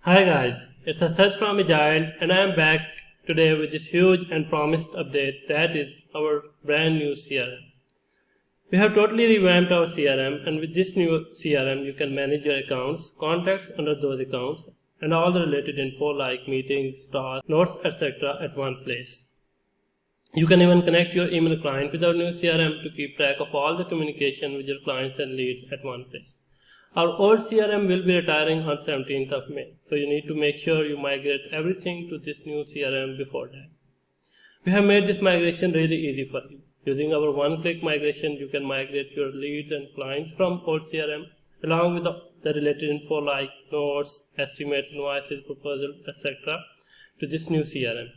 Hi guys, it's Asad from Agiled and I am back today with this huge and promised update, that is our brand new CRM. We have totally revamped our CRM, and with this new CRM you can manage your accounts, contacts under those accounts, and all the related info like meetings, tasks, notes, etc. at one place. You can even connect your email client with our new CRM to keep track of all the communication with your clients and leads at one place. Our old CRM will be retiring on 17th of May, so you need to make sure you migrate everything to this new CRM before that. We have made this migration really easy for you. Using our one-click migration, you can migrate your leads and clients from old CRM along with the related info like notes, estimates, invoices, proposals, etc. to this new CRM.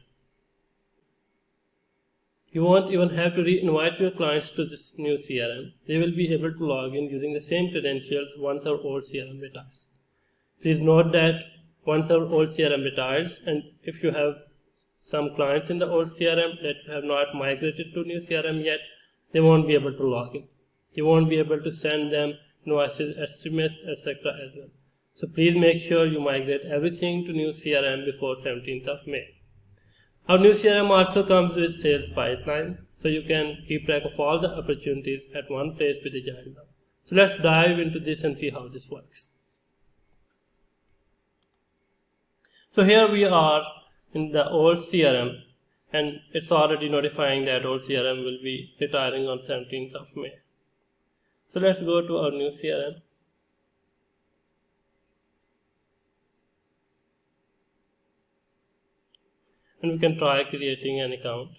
You won't even have to re-invite your clients to this new CRM. They will be able to log in using the same credentials once our old CRM retires. Please note that once our old CRM retires, and if you have some clients in the old CRM that you have not migrated to new CRM yet, they won't be able to log in. You won't be able to send them invoices, estimates, etc. as well. So please make sure you migrate everything to new CRM before 17th of May. Our new CRM also comes with sales pipeline, so you can keep track of all the opportunities at one place with Agiled. So let's dive into this and see how this works. So here we are in the old CRM, and it's already notifying that old CRM will be retiring on 17th of May. So let's go to our new CRM. And we can try creating an account.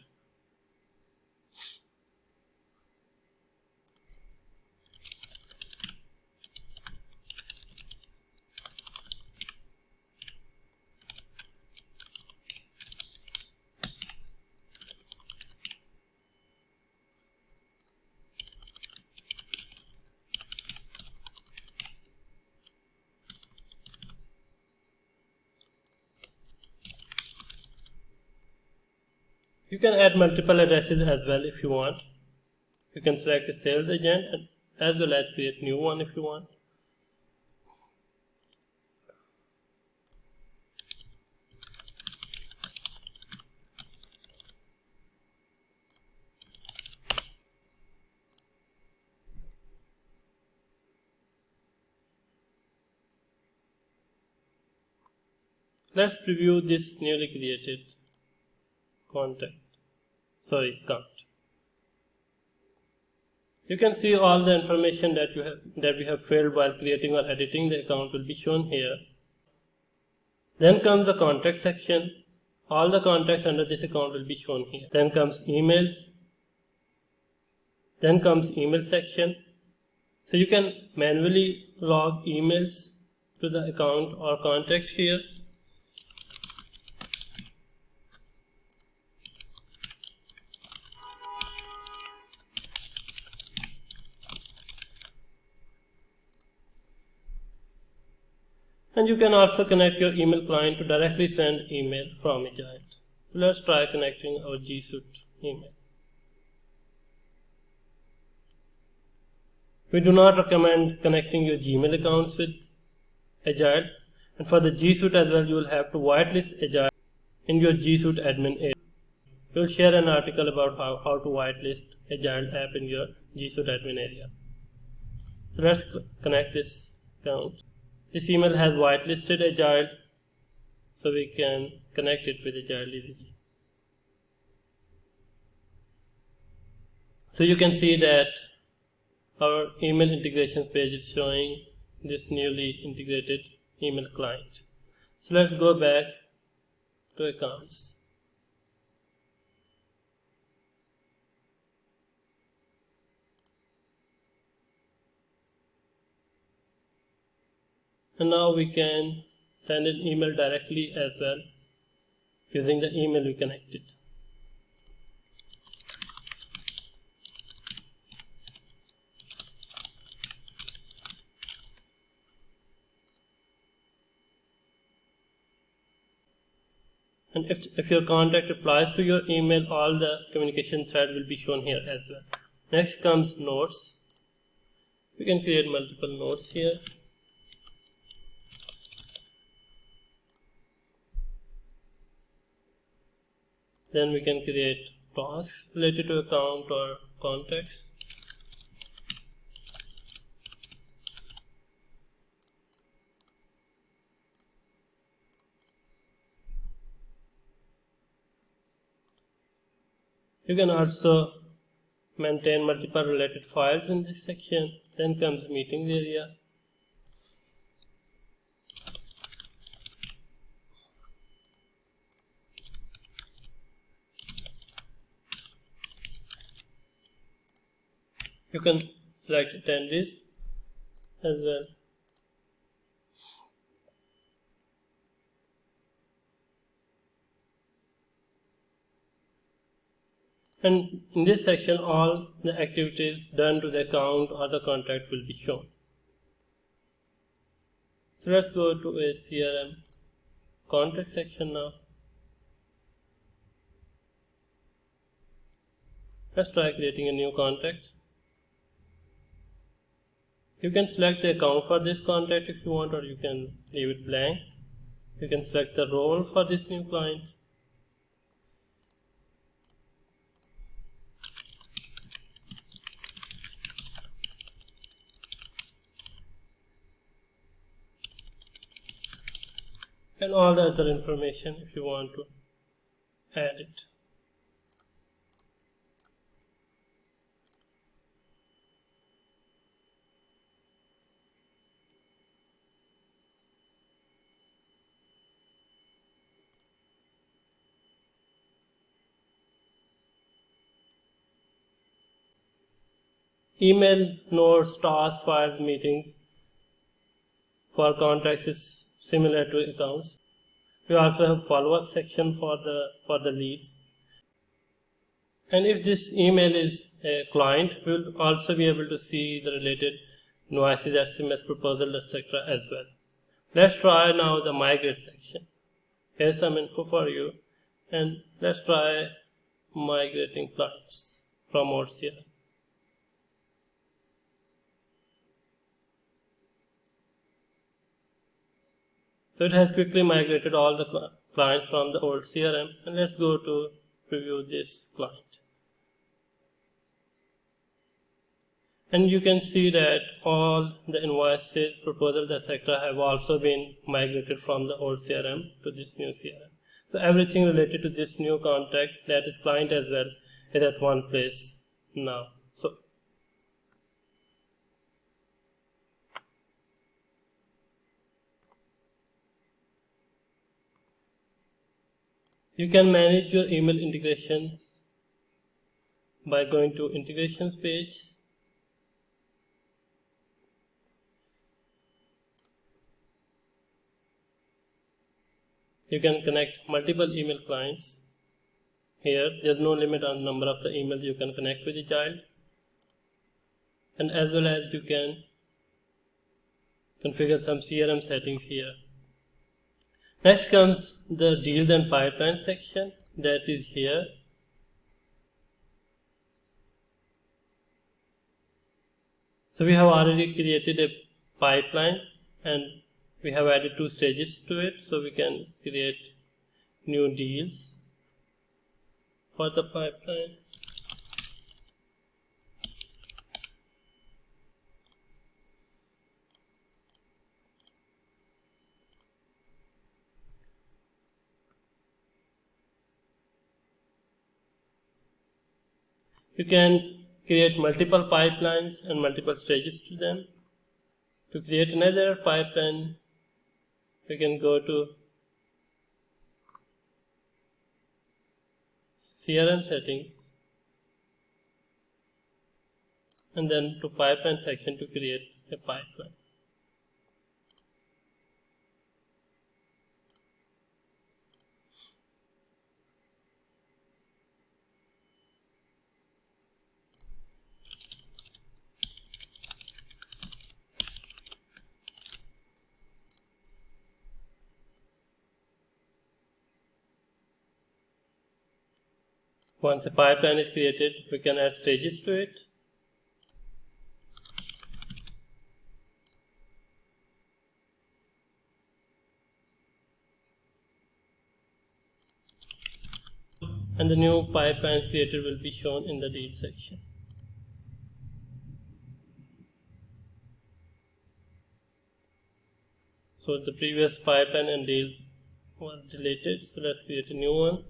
You can add multiple addresses as well if you want. You can select a sales agent as well as create new one if you want. Let's preview this newly created account. You can see all the information that we have filled while creating or editing the account will be shown here. Then comes the contact section. All the contacts under this account will be shown here. Then comes emails. Then comes email section. So you can manually log emails to the account or contact here. And you can also connect your email client to directly send email from Agiled. So let's try connecting our G Suite email. We do not recommend connecting your Gmail accounts with Agiled, and for the G Suite as well, you will have to whitelist Agiled in your G Suite admin area. We will share an article about how to whitelist Agiled app in your G Suite admin area. So let's connect this account. This email has whitelisted Agiled, so we can connect it with Agiled easily. So you can see that our email integrations page is showing this newly integrated email client. So let's go back to accounts. And now we can send an email directly as well using the email we connected. And if your contact replies to your email, all the communication thread will be shown here as well. Next comes notes. We can create multiple notes here. Then we can create tasks related to account or contacts. You can also maintain multiple related files in this section. Then comes meetings area. You can select attendees as well. And in this section, all the activities done to the account or the contact will be shown. So let's go to a CRM contact section now. Let's try creating a new contact. You can select the account for this contact if you want, or you can leave it blank. You can select the role for this new client. And all the other information if you want to add it. Email, notes, tasks, files, meetings for contacts is similar to accounts. We also have follow-up section for the leads. And if this email is a client, we will also be able to see the related invoices, SMS proposal, etc. as well. Let's try now the migrate section. Here's some info for you, and let's try migrating clients from our CRM. So it has quickly migrated all the clients from the old CRM, and let's go to preview this client. And you can see that all the invoices, proposals, etc. have also been migrated from the old CRM to this new CRM. So everything related to this new contact, that is client as well, is at one place now. So you can manage your email integrations by going to integrations page. You can connect multiple email clients. Here, there's no limit on the number of the emails you can connect with Agiled. And as well as you can configure some CRM settings here. Next comes the deals and pipeline section, that is here. So we have already created a pipeline and we have added 2 stages to it, so we can create new deals for the pipeline. You can create multiple pipelines and multiple stages to them. To create another pipeline, we can go to CRM settings and then to pipeline section to create a pipeline. Once a pipeline is created, we can add stages to it. and the new pipelines created will be shown in the deal section. So the previous pipeline and deals were deleted, so let's create a new one.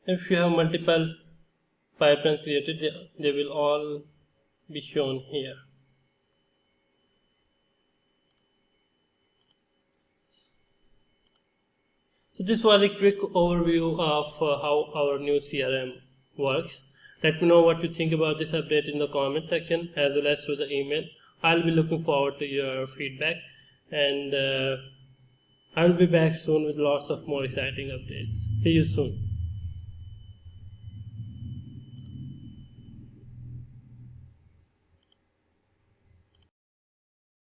If you have multiple pipelines created, they will all be shown here. So this was a quick overview of how our new CRM works. Let me know what you think about this update in the comment section as well as through the email. I'll be looking forward to your feedback, and I'll be back soon with lots of more exciting updates. See you soon.